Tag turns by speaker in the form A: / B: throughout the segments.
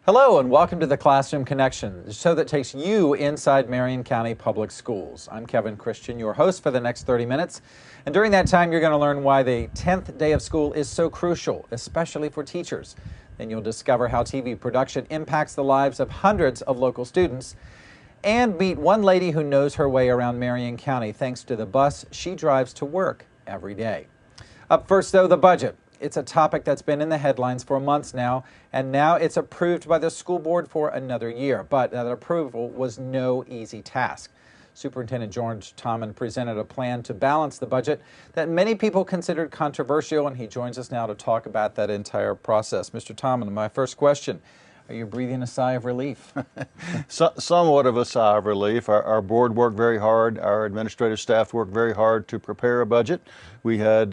A: Hello and welcome to the Classroom Connection, the show that takes you inside Marion County Public Schools. I'm Kevin Christian, your host for the next 30 minutes. And during that time, you're going to learn why the 10th day of school is so crucial, especially for teachers. Then you'll discover how TV production impacts the lives of hundreds of local students and meet one lady who knows her way around Marion County thanks to the bus she drives to work every day. Up first, though, the budget. It's a topic that's been in the headlines for months now, and now it's approved by the school board for another year. But that approval was no easy task. Superintendent George Tomyn presented a plan to balance the budget that many people considered controversial, and he joins us now to talk about that entire process. Mr. Tomyn, my first question. Are you breathing a sigh of relief?
B: Somewhat of a sigh of relief. Our board worked very hard. Our administrative staff worked very hard to prepare a budget. We had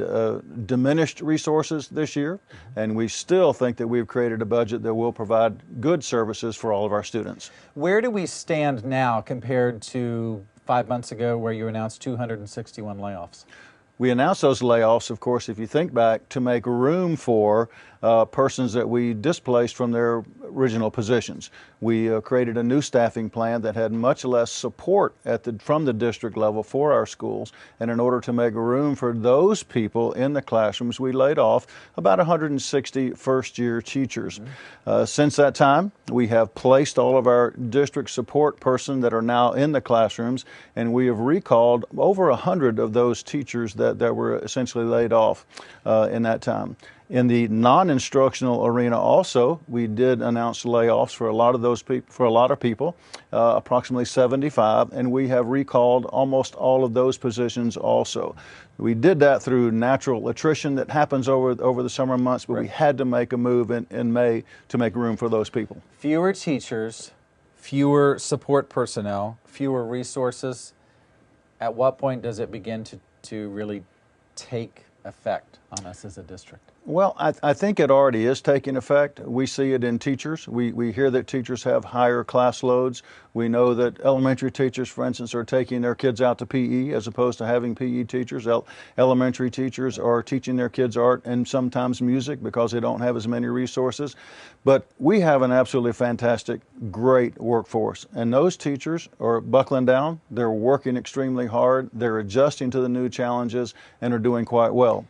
B: diminished resources this year, and we still think that we've created a budget that will provide good services for all of our students.
A: Where do we stand now compared to 5 months ago where you announced 261 layoffs?
B: We announced those layoffs, of course, if you think back, to make room for persons that we displaced from their original positions. We created a new staffing plan that had much less support from the district level for our schools, and in order to make room for those people in the classrooms, we laid off about 160 first-year teachers. Since that time, we have placed all of our district support persons that are now in the classrooms, and we have recalled over 100 of those teachers that were essentially laid off in that time. In the non-instructional arena also, we did announce layoffs for a lot of those people, approximately 75, and we have recalled almost all of those positions also. We did that through natural attrition that happens over the summer months, but we had to make a move in May to make room for those people.
A: Fewer teachers, fewer support personnel, fewer resources. At what point does it begin to really take effect on us as a district?
B: Well, I think it already is taking effect. We see it in teachers. We hear that teachers have higher class loads. We know that elementary teachers, for instance, are taking their kids out to PE as opposed to having PE teachers. Elementary teachers are teaching their kids art and sometimes music because they don't have as many resources. But we have an absolutely fantastic, great workforce. And those teachers are buckling down. They're working extremely hard. They're adjusting to the new challenges and are doing quite well.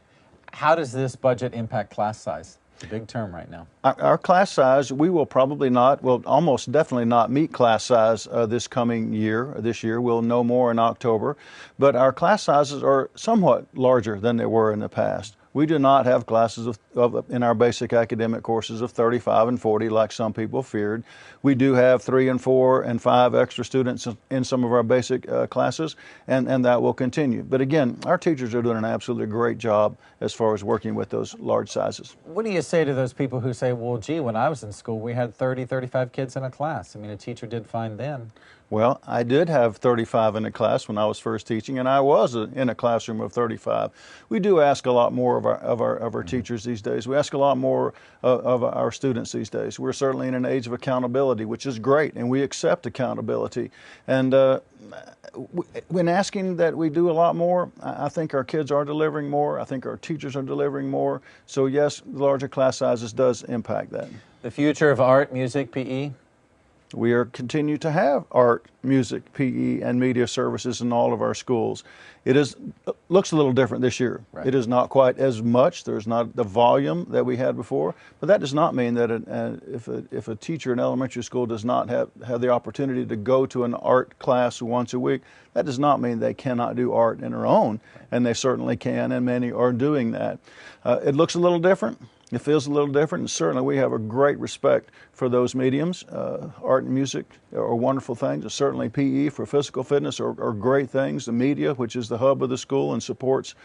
A: How does this budget impact class size? It's a big term right now.
B: Our class size, we will probably not, well, almost definitely not meet class size this year. We'll know more in October. But our class sizes are somewhat larger than they were in the past. We do not have classes in our basic academic courses of 35 and 40 like some people feared. We do have 3 and 4 and 5 extra students in some of our basic classes, and that will continue. But again, our teachers are doing an absolutely great job as far as working with those large sizes.
A: What do you say to those people who say, well, gee, when I was in school, we had 30, 35 kids in a class? I mean, a teacher did fine then.
B: Well, I did have 35 in a class when I was first teaching, and I was in a classroom of 35. We do ask a lot more of our teachers these days. We ask a lot more of our students these days. We're certainly in an age of accountability, which is great, and we accept accountability. And when asking that we do a lot more, I think our kids are delivering more. I think our teachers are delivering more. So yes, larger class sizes does impact that.
A: The future of art, music, PE?
B: We continue to have art, music, PE, and media services in all of our schools. It looks a little different this year.
A: Right.
B: It is not quite as much. There's not the volume that we had before. But that does not mean that if a teacher in elementary school does not have the opportunity to go to an art class once a week, that does not mean they cannot do art in their own. And they certainly can, and many are doing that. It looks a little different. It feels a little different, and certainly we have a great respect for those mediums. Art and music are wonderful things. Certainly PE for physical fitness are great things. The media, which is the hub of the school and supports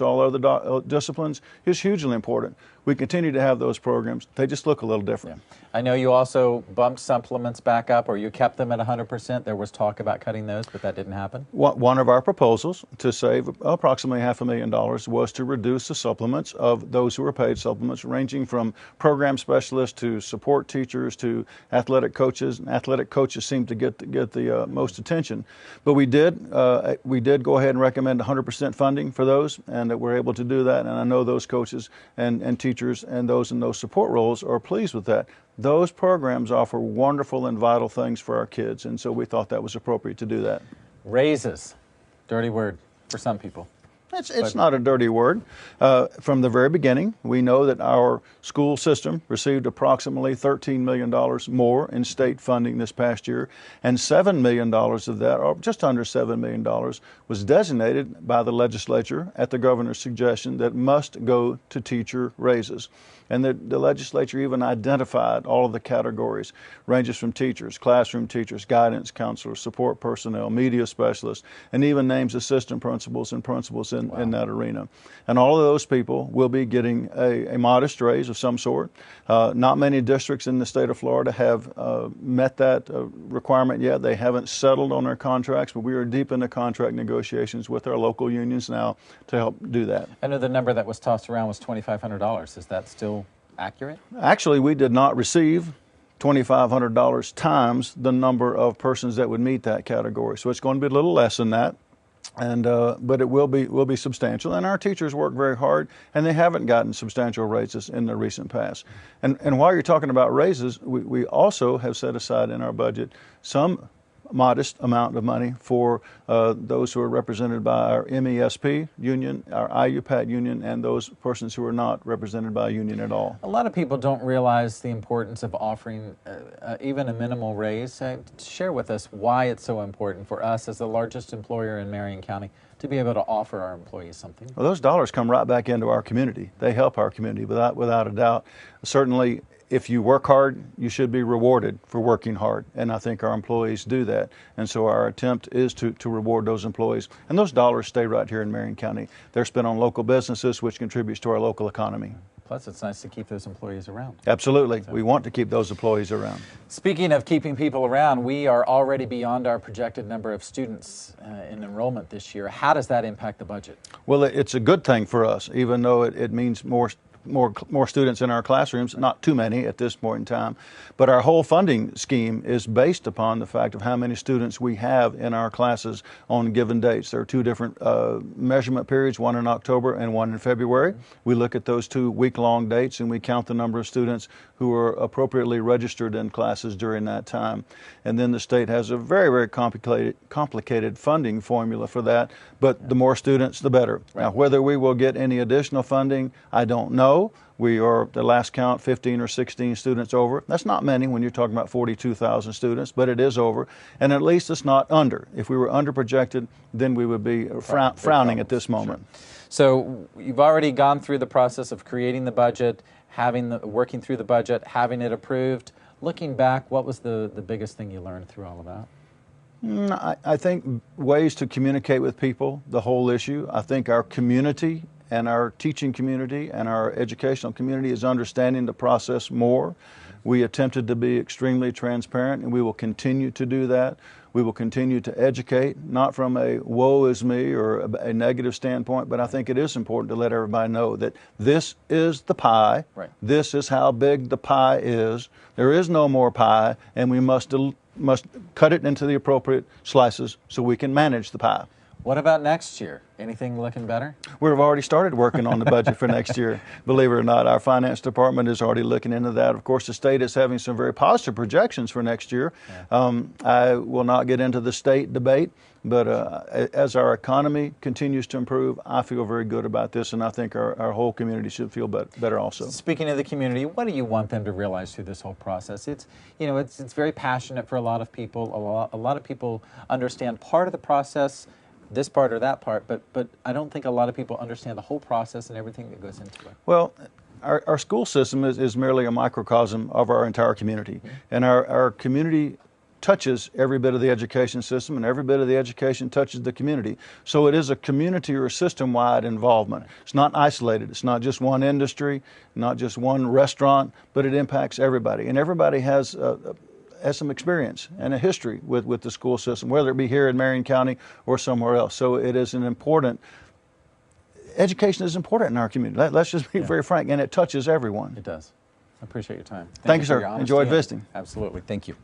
B: all other disciplines, is hugely important. We continue to have those programs. They just look a little different.
A: Yeah. I know you also bumped supplements back up, or you kept them at 100%. There was talk about cutting those, but that didn't happen.
B: One of our proposals to save approximately $500,000 was to reduce the supplements of those who were paid supplements departments, ranging from program specialists to support teachers to athletic coaches. And athletic coaches seem to get the most attention. But we did go ahead and recommend 100% funding for those, and that we're able to do that. And I know those coaches and teachers and those in those support roles are pleased with that. Those programs offer wonderful and vital things for our kids, and so we thought that was appropriate to do that.
A: Raises, dirty word for some people.
B: It's not a dirty word. From the very beginning, we know that our school system received approximately $13 million more in state funding this past year, and $7 million of that, or just under $7 million, was designated by the legislature at the governor's suggestion that must go to teacher raises. And the legislature even identified all of the categories, ranges from teachers, classroom teachers, guidance counselors, support personnel, media specialists, and even names assistant principals and principals in that arena. And all of those people will be getting a modest raise of some sort. Not many districts in the state of Florida have met that requirement yet. They haven't settled on their contracts, but we are deep into contract negotiations with our local unions now to help do that.
A: I know the number that was tossed around was $2,500. Is that still accurate?
B: Actually, we did not receive $2,500 times the number of persons that would meet that category. So it's going to be a little less than that, and but it will be substantial. And our teachers work very hard, and they haven't gotten substantial raises in the recent past. And while you're talking about raises, we also have set aside in our budget some modest amount of money for those who are represented by our MESP union, our IUPAT union, and those persons who are not represented by a union at all.
A: A lot of people don't realize the importance of offering even a minimal raise. Share with us why it's so important for us as the largest employer in Marion County to be able to offer our employees something.
B: Well, those dollars come right back into our community. They help our community without a doubt. Certainly, if you work hard, you should be rewarded for working hard, and I think our employees do that. And so our attempt is to reward those employees. And those dollars stay right here in Marion County. They're spent on local businesses, which contributes to our local economy.
A: Plus, it's nice to keep those employees around.
B: Absolutely. We want to keep those employees around.
A: Speaking of keeping people around, we are already beyond our projected number of students in enrollment this year. How does that impact the budget?
B: Well, it's a good thing for us, even though it means more students in our classrooms, not too many at this point in time. But our whole funding scheme is based upon the fact of how many students we have in our classes on given dates. There are two different measurement periods, one in October and one in February. We look at those 2 week-long dates and we count the number of students who are appropriately registered in classes during that time. And then the state has a very, very complicated funding formula for that, but the more students, the better. Right. Now, whether we will get any additional funding, I don't know. We are, the last count, 15 or 16 students over. That's not many when you're talking about 42,000 students, but it is over. And at least it's not under. If we were under projected, then we would be frowning at this moment.
A: Sure. So you've already gone through the process of creating the budget, working through the budget, having it approved. Looking back, what was the biggest thing you learned through all of that?
B: I think ways to communicate with people, the whole issue. I think our community and our teaching community and our educational community is understanding the process more. We attempted to be extremely transparent, and we will continue to do that. We will continue to educate, not from a woe is me or a negative standpoint, but I think it is important to let everybody know that this is the pie. Right. This is how big the pie is. There is no more pie, and we must cut it into the appropriate slices so we can manage the pie.
A: What about next year? Anything looking better?
B: We've already started working on the budget for next year. Believe it or not, our finance department is already looking into that. Of course, the state is having some very positive projections for next year. Yeah. I will not get into the state debate, but as our economy continues to improve, I feel very good about this, and I think our whole community should feel better also. Speaking
A: of the community, what do you want them to realize through this whole process? It's very passionate for a lot of people. A lot of people understand part of the process, this part or that part, but I don't think a lot of people understand the whole process and everything that goes into it.
B: Well, our school system is merely a microcosm of our entire community, and our community touches every bit of the education system, and every bit of the education touches the community. So it is a community or system-wide involvement. It's not isolated. It's not just one industry, not just one restaurant, but it impacts everybody, and everybody has some experience and a history with the school system, whether it be here in Marion County or somewhere else. So it is an important education is important in our community. Let's just be very frank, and it touches everyone.
A: It does. I appreciate your time.
B: Thank you, sir. Enjoyed visiting.
A: Absolutely. Thank you.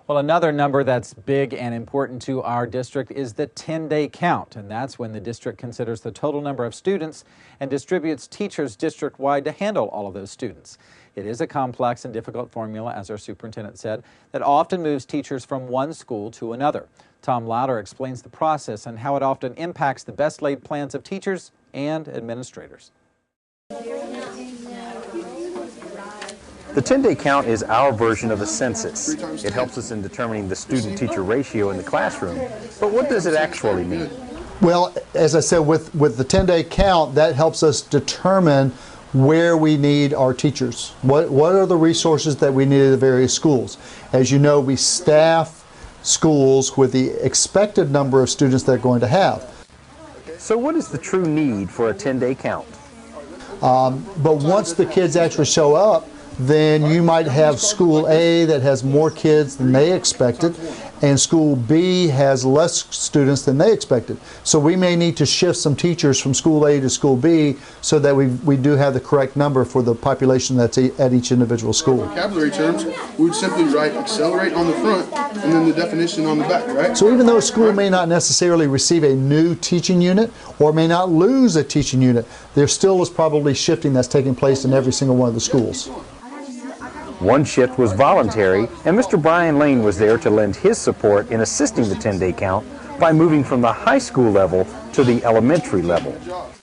A: Well, another number that's big and important to our district is the 10-day count, and that's when the district considers the total number of students and distributes teachers district-wide to handle all of those students. It is a complex and difficult formula, as our superintendent said, that often moves teachers from one school to another. Tom Louder explains the process and how it often impacts the best laid plans of teachers and administrators.
C: The 10-day count is our version of a census. It helps us in determining the student-teacher ratio in the classroom. But what does it actually mean?
D: Well, as I said, with the 10-day count, that helps us determine where we need our teachers. What are the resources that we need at the various schools? As you know, we staff schools with the expected number of students they're going to have.
C: So what is the true need for a 10-day count?
D: But once the kids actually show up, then you might have school A that has more kids than they expected, and school B has less students than they expected. So we may need to shift some teachers from school A to school B so that we do have the correct number for the population that's at each individual school.
E: Vocabulary terms, we would simply write accelerate on the front and then the definition on the back, right?
D: So even though a school may not necessarily receive a new teaching unit or may not lose a teaching unit, there still is probably shifting that's taking place in every single one of the schools.
C: One shift was voluntary, and Mr. Brian Lane was there to lend his support in assisting the 10-day count by moving from the high school level to the elementary level.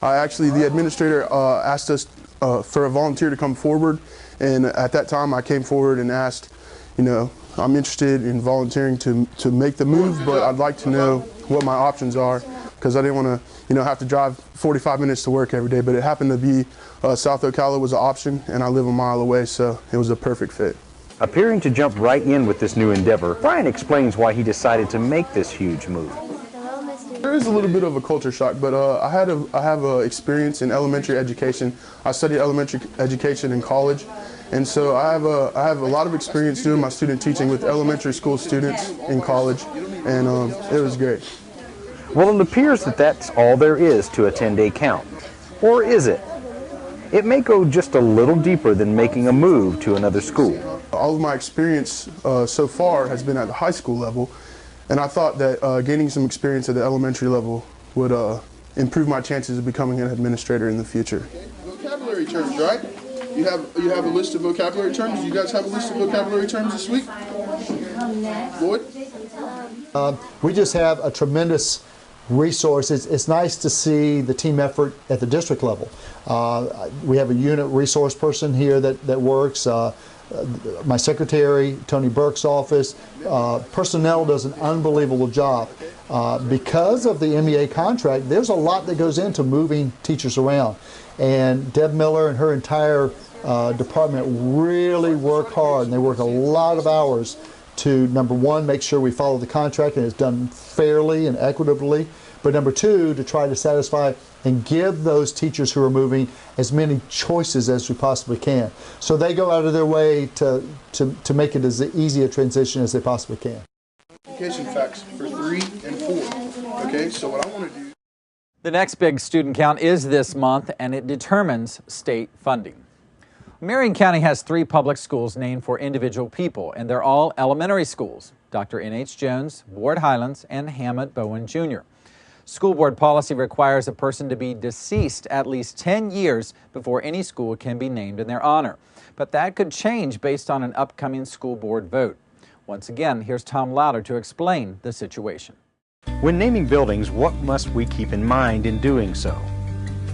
E: The administrator asked us for a volunteer to come forward, and at that time I came forward and asked, I'm interested in volunteering to make the move, but I'd like to know what my options are, because I didn't want to have to drive 45 minutes to work every day, but it happened to be South Ocala was an option, and I live a mile away, so it was a perfect fit.
C: Appearing to jump right in with this new endeavor, Brian explains why he decided to make this huge move.
E: There is a little bit of a culture shock, but I have experience in elementary education. I studied elementary education in college, and so I have a lot of experience doing my student teaching with elementary school students in college, and it was great.
C: Well, it appears that that's all there is to a 10-day count. Or is it? It may go just a little deeper than making a move to another school.
E: All of my experience so far has been at the high school level, and I thought that gaining some experience at the elementary level would improve my chances of becoming an administrator in the future. Okay. Vocabulary terms, right? You have a list of vocabulary terms. You guys have a list of vocabulary terms this week? Lloyd?
D: We just have a tremendous resource. It's nice to see the team effort at the district level. We have a unit resource person here that works. My secretary, Tony Burke's office, personnel does an unbelievable job. Because of the MEA contract, there's a lot that goes into moving teachers around. And Deb Miller and her entire department really work hard, and they work a lot of hours to, number one, make sure we follow the contract and it's done fairly and equitably, but number two, to try to satisfy and give those teachers who are moving as many choices as we possibly can. So they go out of their way to make it as easy a transition as they possibly can.
E: Education facts for 3 and 4. Okay, so what I want to do.
A: The next big student count is this month, and it determines state funding. Marion County has 3 public schools named for individual people, and they're all elementary schools: Dr. N.H. Jones, Ward Highlands, and Hammett Bowen Jr. School board policy requires a person to be deceased at least 10 years before any school can be named in their honor. But that could change based on an upcoming school board vote. Once again, here's Tom Louder to explain the situation.
C: When naming buildings, what must we keep in mind in doing so?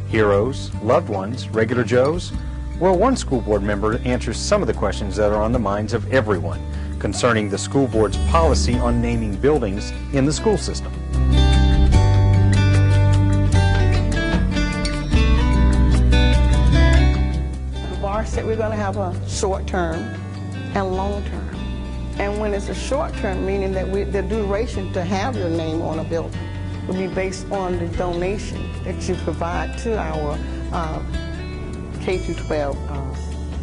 C: Heroes, loved ones, regular Joes? Well, one school board member answers some of the questions that are on the minds of everyone concerning the school board's policy on naming buildings in the school system.
F: The bar said we're going to have a short term and long term. And when it's a short term, meaning that the duration to have your name on a building will be based on the donation that you provide to our K-12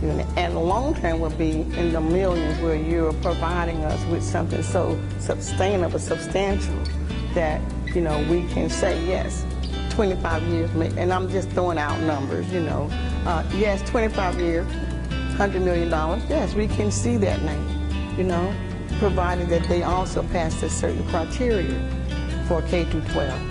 F: unit, and the long term will be in the millions, where you're providing us with something so sustainable, substantial, that we can say yes, 25 years, and I'm just throwing out numbers, you know. Yes, 25 years, $100 million, yes, we can see that name, you know, provided that they also pass a certain criteria for K through 12.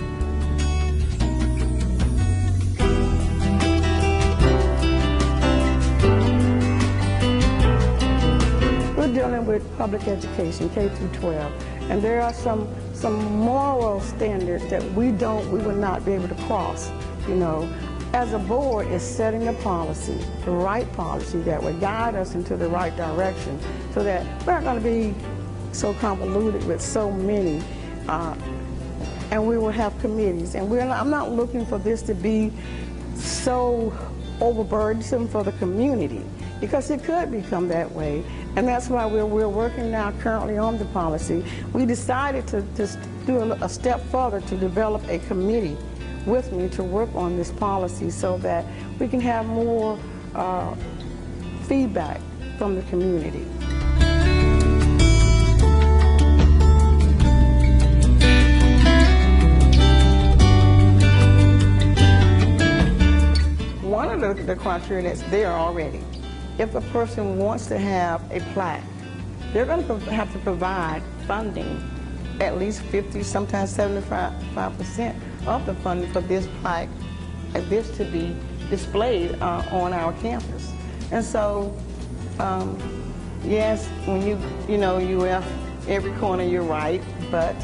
F: We're dealing with public education, K through 12, and there are some moral standards that we would not be able to cross, you know. As a board, is setting a policy, the right policy that would guide us into the right direction, so that we're not going to be so convoluted with so many, and we will have committees. And I'm not looking for this to be so overburdensome for the community, because it could become that way. And that's why we're working now currently on the policy. We decided to just do a step further to develop a committee with me to work on this policy so that we can have more feedback from the community. One of the criteria that's there already, if a person wants to have a plaque, they're going to have to provide funding, at least 50, sometimes 75% of the funding for this plaque, this to be displayed on our campus. And so, yes, when you have every corner, you're right, but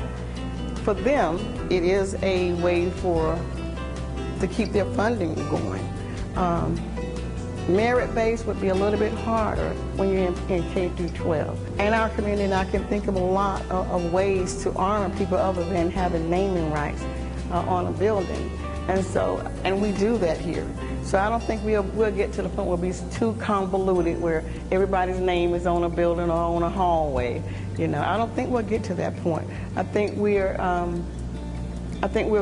F: for them, it is a way to keep their funding going. Merit-based would be a little bit harder when you're in K through 12. In our community, I can think of a lot of ways to honor people other than having naming rights on a building. And we do that here. So I don't think we'll get to the point where we're too convoluted where everybody's name is on a building or on a hallway. You know, I don't think we'll get to that point. I think we're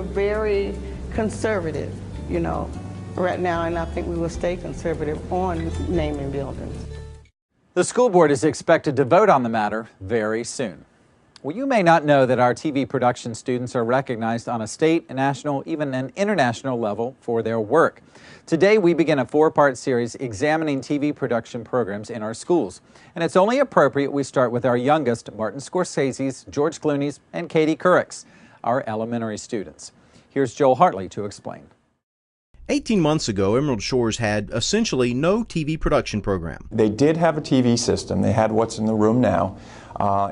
F: very conservative, you know, right now, and I think we will stay conservative on naming buildings.
A: The school board is expected to vote on the matter very soon. Well, you may not know that our TV production students are recognized on a state, national, even an international level for their work. Today, we begin a 4-part series examining TV production programs in our schools. And it's only appropriate we start with our youngest, Martin Scorsese's, George Clooney's, and Katie Couric's, our elementary students. Here's Joel Hartley to explain.
G: 18 months ago, Emerald Shores had essentially no TV production program.
H: They did have a TV system. They had what's in the room now.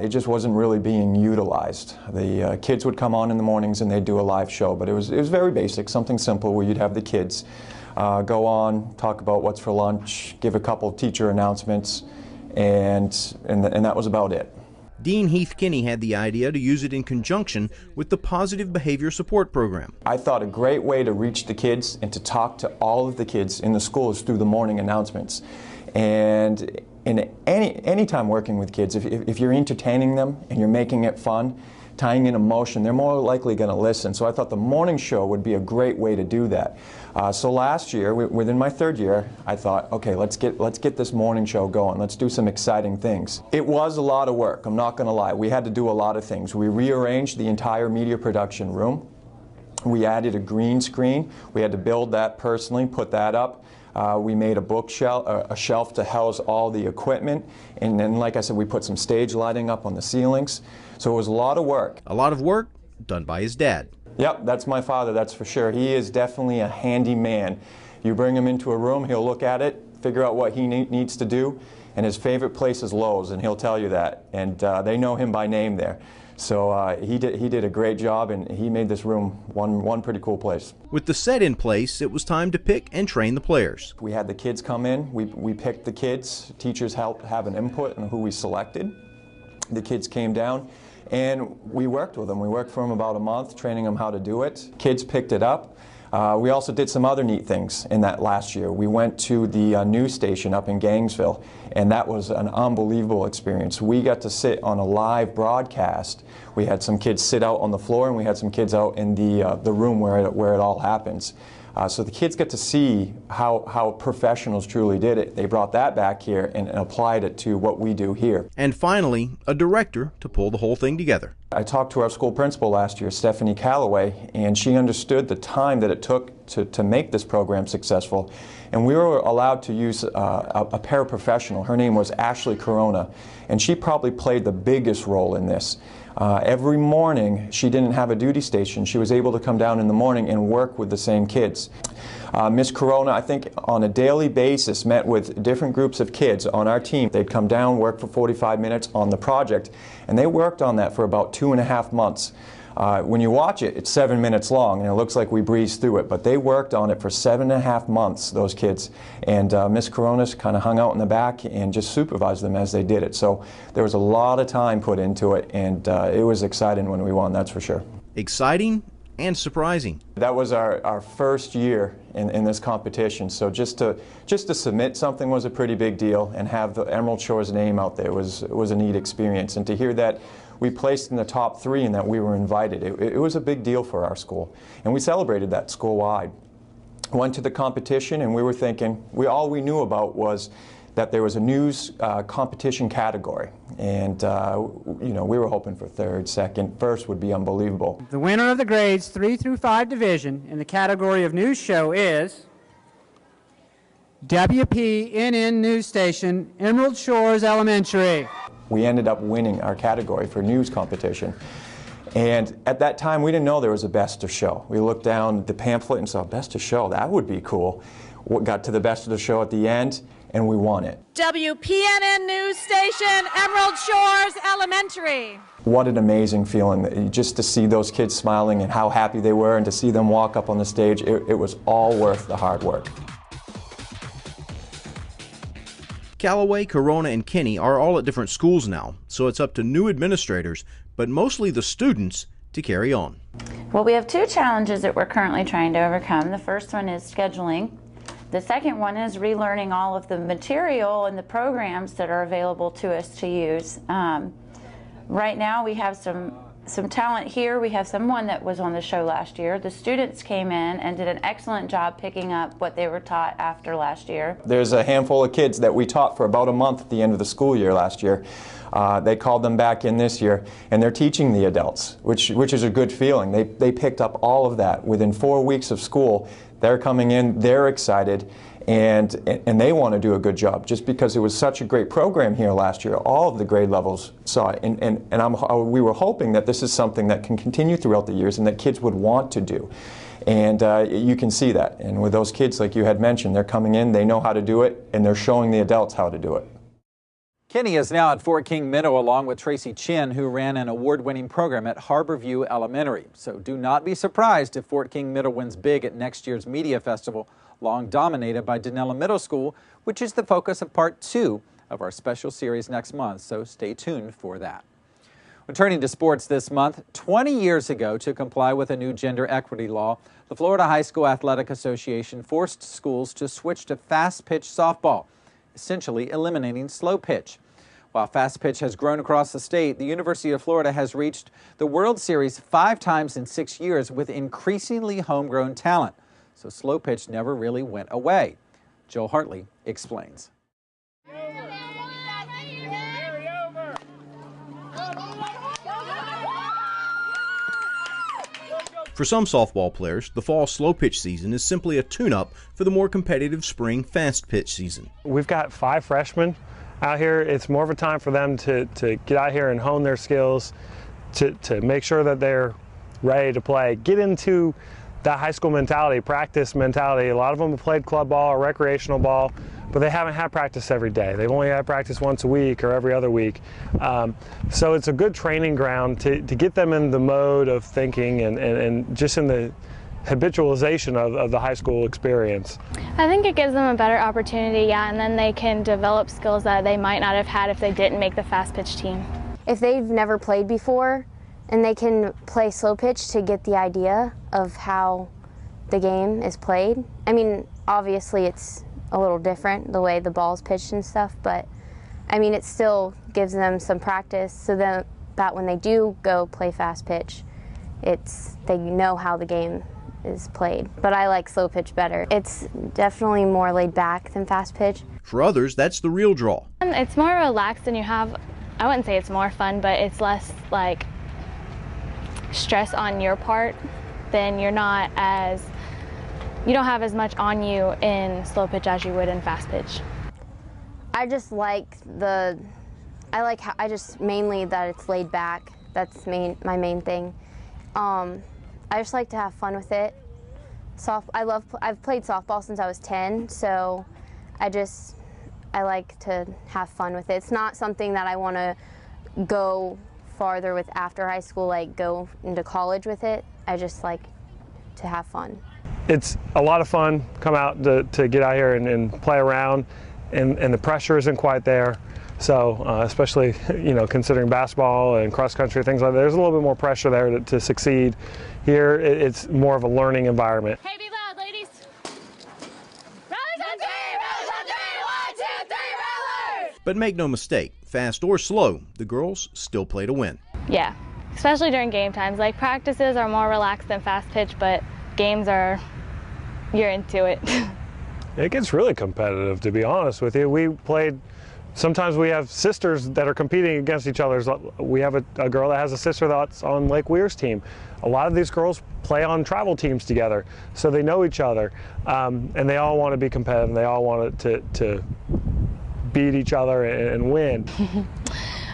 H: It just wasn't really being utilized. The kids would come on in the mornings and they'd do a live show, but it was very basic, something simple where you'd have the kids go on, talk about what's for lunch, give a couple of teacher announcements, and that was about it.
G: Dean Heath Kinney had the idea to use it in conjunction with the Positive Behavior Support Program.
H: I thought a great way to reach the kids and to talk to all of the kids in the school is through the morning announcements. And in any time working with kids, if you're entertaining them and you're making it fun, tying in emotion, they're more likely going to listen. So I thought the morning show would be a great way to do that. So last year, within my 3rd year, I thought, okay, let's get this morning show going. Let's do some exciting things. It was a lot of work, I'm not going to lie. We had to do a lot of things. We rearranged the entire media production room. We added a green screen. We had to build that personally, put that up. We made a bookshelf, a shelf to house all the equipment. And then, like I said, we put some stage lighting up on the ceilings. So it was a lot of work.
G: A lot of work done by his dad.
H: Yep, that's my father, that's for sure. He is definitely a handy man. You bring him into a room, he'll look at it, figure out what he needs to do, and his favorite place is Lowe's, and he'll tell you that. And they know him by name there. So he did a great job, and he made this room one pretty cool place.
G: With the set in place, it was time to pick and train the players.
H: We had the kids come in, we picked the kids, teachers helped have an input on who we selected. The kids came down, and we worked with them. We worked for them about a month, training them how to do it. Kids picked it up. We also did some other neat things in that last year. We went to the news station up in Gainesville, and that was an unbelievable experience. We got to sit on a live broadcast. We had some kids sit out on the floor, and we had some kids out in the room where it all happens. So the kids get to see how professionals truly did it. They brought that back here and applied it to what we do here.
G: And finally, a director to pull the whole thing together.
H: I talked to our school principal last year, Stephanie Calloway, and she understood the time that it took to make this program successful. And we were allowed to use a paraprofessional. Her name was Ashley Corona, and she probably played the biggest role in this. Every morning, she didn't have a duty station. She was able to come down in the morning and work with the same kids. Miss Corona, I think, on a daily basis, met with different groups of kids on our team. They'd come down, work for 45 minutes on the project, and they worked on that for about 2.5 months. When you watch it, it's 7 minutes long, and it looks like we breezed through it, but they worked on it for 7.5 months, those kids. And Miss Coronas kind of hung out in the back and just supervised them as they did it. So there was a lot of time put into it, and it was exciting when we won, that's for sure.
G: Exciting and surprising.
H: That was our first year in this competition, so just to submit something was a pretty big deal, and have the Emerald Shore's name out there was a neat experience. And to hear that we placed in the top 3 and that we were invited, it was a big deal for our school, and we celebrated that school-wide. Went to the competition, and we were thinking, all we knew about was that there was a news competition category, and you know, we were hoping for 3rd, 2nd, 1st would be unbelievable.
I: The winner of the grades 3 through 5 division in the category of news show is WPNN News Station, Emerald Shores Elementary.
H: We ended up winning our category for news competition. And at that time, we didn't know there was a best of show. We looked down the pamphlet and saw best of show, that would be cool. We got to the best of the show at the end, and we won it.
J: WPNN News Station, Emerald Shores Elementary.
H: What an amazing feeling, just to see those kids smiling and how happy they were, and to see them walk up on the stage. It was all worth the hard work.
G: Callaway, Corona, and Kinney are all at different schools now, so it's up to new administrators, but mostly the students, to carry on.
K: Well, we have 2 challenges that we're currently trying to overcome. The first one is scheduling. The second one is relearning all of the material and the programs that are available to us to use. Right now we have some talent here. We have someone that was on the show last year. The students came in and did an excellent job picking up what they were taught after last year.
H: There's a handful of kids that we taught for about a month at the end of the school year last year. They called them back in this year, and they're teaching the adults, which is a good feeling. They picked up all of that. Within 4 weeks of school, they're coming in, they're excited, and they want to do a good job. Just because it was such a great program here last year, all of the grade levels saw it, and we were hoping that this is something that can continue throughout the years and that kids would want to do. And you can see that. And with those kids, like you had mentioned, they're coming in, they know how to do it, and they're showing the adults how to do it.
A: Kinney is now at Fort King Middle along with Tracy Chin, who ran an award-winning program at Harborview Elementary. So do not be surprised if Fort King Middle wins big at next year's Media Festival, long dominated by Denella Middle School, which is the focus of part 2 of our special series next month. So stay tuned for that. Returning to sports this month, 20 years ago, to comply with a new gender equity law, the Florida High School Athletic Association forced schools to switch to fast-pitch softball, essentially eliminating slow pitch. While fast pitch has grown across the state, the University of Florida has reached the World Series 5 times in 6 years with increasingly homegrown talent. So slow pitch never really went away. Joel Hartley explains.
G: For some softball players, the fall slow pitch season is simply a tune-up for the more competitive spring fast pitch season.
L: We've got 5 freshmen out here. It's more of a time for them to get out here and hone their skills, to make sure that they're ready to play, get into that high school mentality, practice mentality. A lot of them have played club ball or recreational ball, but they haven't had practice every day. They've only had practice once a week or every other week. So it's a good training ground to get them in the mode of thinking and just in the habitualization of the high school experience.
M: I think it gives them a better opportunity, and then they can develop skills that they might not have had if they didn't make the fast pitch team.
N: If they've never played before and they can play slow pitch to get the idea of how the game is played. I mean, obviously it's a little different the way the ball's pitched and stuff, but I mean, it still gives them some practice so that when they do go play fast pitch, they know how the game is played. But I like slow pitch better. It's definitely more laid back than fast pitch.
G: For others, that's the real draw.
M: It's more relaxed and you have, I wouldn't say it's more fun, but it's less like stress on your part, then you don't have as much on you in slow pitch as you would in fast pitch.
N: I just like mainly that it's laid back. That's my main thing. I just like to have fun with it. I've played softball since I was 10, so I like to have fun with it. It's not something that I want to go farther with after high school, like go into college with it. I just like to have fun.
L: It's a lot of fun, come out to get out here and play around, and the pressure isn't quite there. So especially, considering basketball and cross country, things like that, there's a little bit more pressure there to succeed. Here, it's more of a learning environment.
J: Hey, be loud, ladies.
G: But make no mistake, fast or slow, the girls still play to win.
M: Yeah, especially during game times. Like practices are more relaxed than fast pitch, but games you're into it.
L: It gets really competitive, to be honest with you. Sometimes we have sisters that are competing against each other. We have a girl that has a sister that's on Lake Weir's team. A lot of these girls play on travel teams together, so they know each other, and they all want to be competitive. They all want to beat each other and win.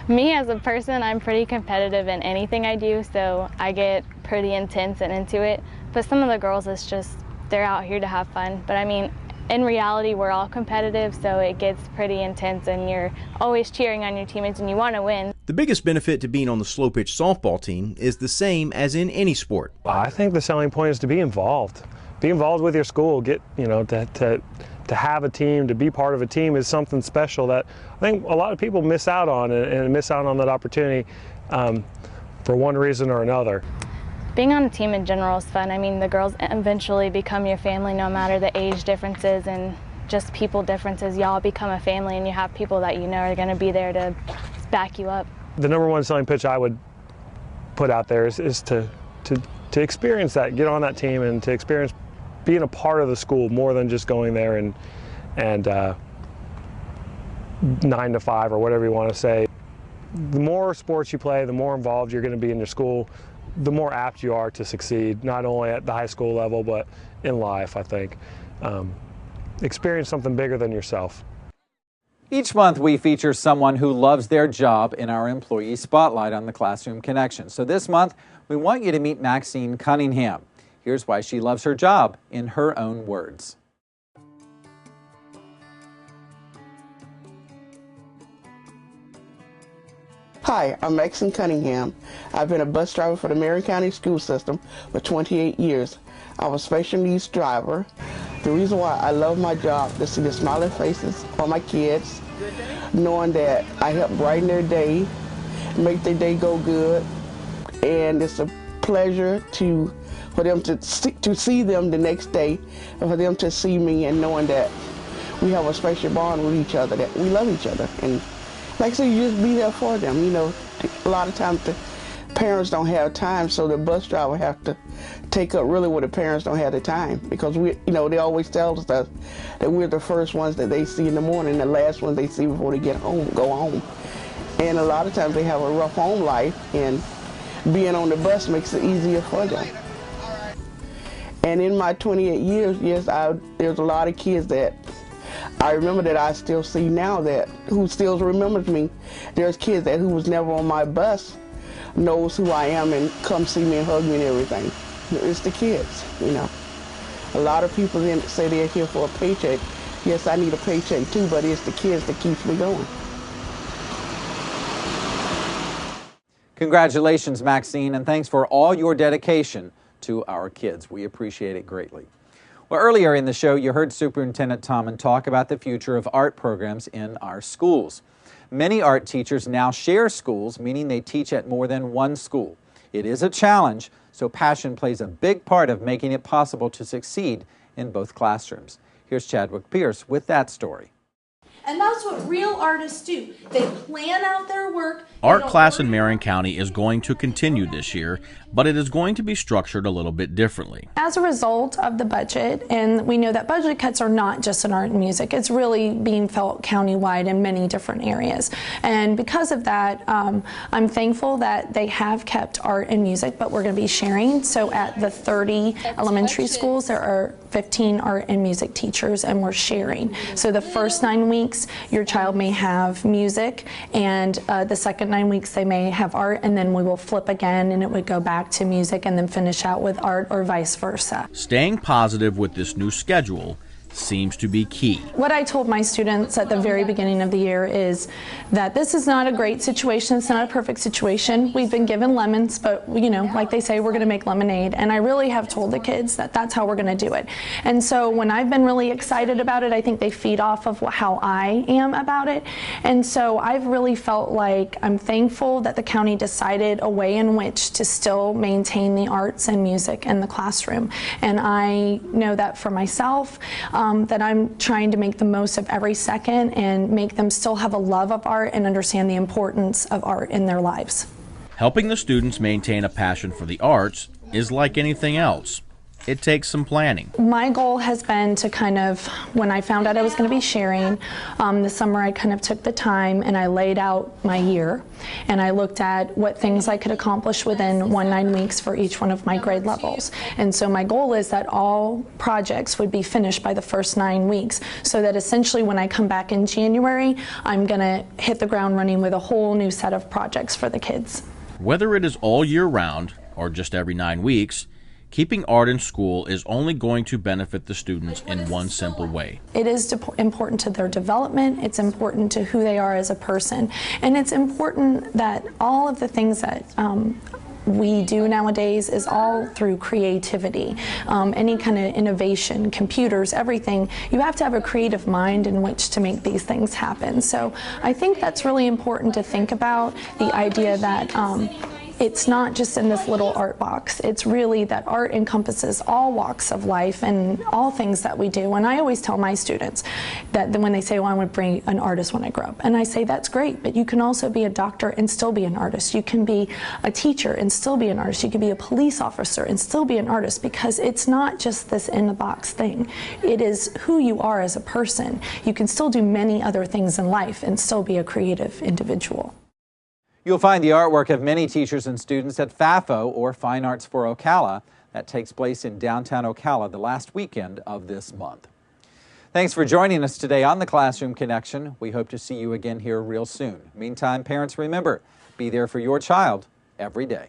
M: Me as a person, I'm pretty competitive in anything I do, so I get pretty intense and into it. But some of the girls, it's just, they're out here to have fun. But I mean, in reality, we're all competitive, so it gets pretty intense and you're always cheering on your teammates and you want to win.
G: The biggest benefit to being on the slow pitch softball team is the same as in any sport.
L: I think the selling point is to be involved. Be involved with your school. To have a team, to be part of a team is something special that I think a lot of people miss out on and miss out on that opportunity for one reason or another.
M: Being on a team in general is fun. I mean, the girls eventually become your family no matter the age differences and just people differences. Y'all become a family and you have people that you know are going to be there to back you up.
L: The number one selling pitch I would put out there is to experience that, get on that team and to experience being a part of the school more than just going there and 9 to 5 or whatever you want to say. The more sports you play, the more involved you're going to be in your school, the more apt you are to succeed, not only at the high school level, but in life, I think. Experience something bigger than yourself.
A: Each month we feature someone who loves their job in our Employee Spotlight on the Classroom Connection. So this month we want you to meet Maxine Cunningham. Here's why she loves her job in her own words.
O: Hi, I'm Maxine Cunningham. I've been a bus driver for the Marion County School System for 28 years. I'm a special needs driver. The reason why I love my job is to see the smiling faces on my kids, knowing that I help brighten their day, make their day go good, and it's a pleasure for them to see them the next day, and for them to see me and knowing that we have a special bond with each other, that we love each other. And like I said, you just be there for them. A lot of times the parents don't have time, so the bus driver have to take up really what the parents don't have the time, because they always tell us that we're the first ones that they see in the morning, the last ones they see before they go home. And a lot of times they have a rough home life, and being on the bus makes it easier for them. And in my 28 years, yes, there's a lot of kids that I remember that I still see now who still remembers me. There's kids who was never on my bus knows who I am and come see me and hug me and everything. It's the kids, A lot of people then say they're here for a paycheck. Yes, I need a paycheck too, but it's the kids that keeps me going.
A: Congratulations, Maxine, and thanks for all your dedication to our kids. We appreciate it greatly. Well, earlier in the show, you heard Superintendent Tomyn talk about the future of art programs in our schools. Many art teachers now share schools, meaning they teach at more than one school. It is a challenge, so passion plays a big part of making it possible to succeed in both classrooms. Here's Chadwick Pierce with that story.
P: And that's what real artists do. They plan out their work.
G: Art class in Marion County is going to continue this year, but it is going to be structured a little bit differently.
Q: As a result of the budget, and we know that budget cuts are not just in art and music, it's really being felt countywide in many different areas. And because of that, I'm thankful that they have kept art and music, but we're going to be sharing. So at the 30 elementary schools, there are 15 art and music teachers, and we're sharing. So the first 9 weeks, your child may have music, and the second 9 weeks they may have art, and then we will flip again and it would go back to music and then finish out with art, or vice versa.
G: Staying positive with this new schedule seems to be key.
Q: What I told my students at the very beginning of the year is that this is not a great situation, it's not a perfect situation. We've been given lemons, but you know, like they say, we're going to make lemonade, and I really have told the kids that that's how we're going to do it. And so when I've been really excited about it, I think they feed off of how I am about it. And so I've really felt like I'm thankful that the county decided a way in which to still maintain the arts and music in the classroom. And I know that for myself, that I'm trying to make the most of every second and make them still have a love of art and understand the importance of art in their lives.
G: Helping the students maintain a passion for the arts is like anything else. It takes some planning.
Q: My goal has been to kind of, when I found out I was going to be sharing, this summer I kind of took the time and I laid out my year, and I looked at what things I could accomplish within 9 weeks for each one of my grade levels. And so my goal is that all projects would be finished by the first 9 weeks, so that essentially when I come back in January, I'm going to hit the ground running with a whole new set of projects for the kids.
G: Whether it is all year round or just every 9 weeks, keeping art in school is only going to benefit the students in one simple way.
Q: It is important to their development, it's important to who they are as a person, and it's important that all of the things that we do nowadays is all through creativity. Any kind of innovation, computers, everything, you have to have a creative mind in which to make these things happen. So I think that's really important to think about, the idea that it's not just in this little art box. It's really that art encompasses all walks of life and all things that we do. And I always tell my students that when they say, well, I want to be an artist when I grow up. And I say, that's great, but you can also be a doctor and still be an artist. You can be a teacher and still be an artist. You can be a police officer and still be an artist, because it's not just this in the box thing. It is who you are as a person. You can still do many other things in life and still be a creative individual.
A: You'll find the artwork of many teachers and students at FAFO, or Fine Arts for Ocala. That takes place in downtown Ocala the last weekend of this month. Thanks for joining us today on the Classroom Connection. We hope to see you again here real soon. Meantime, parents, remember, be there for your child every day.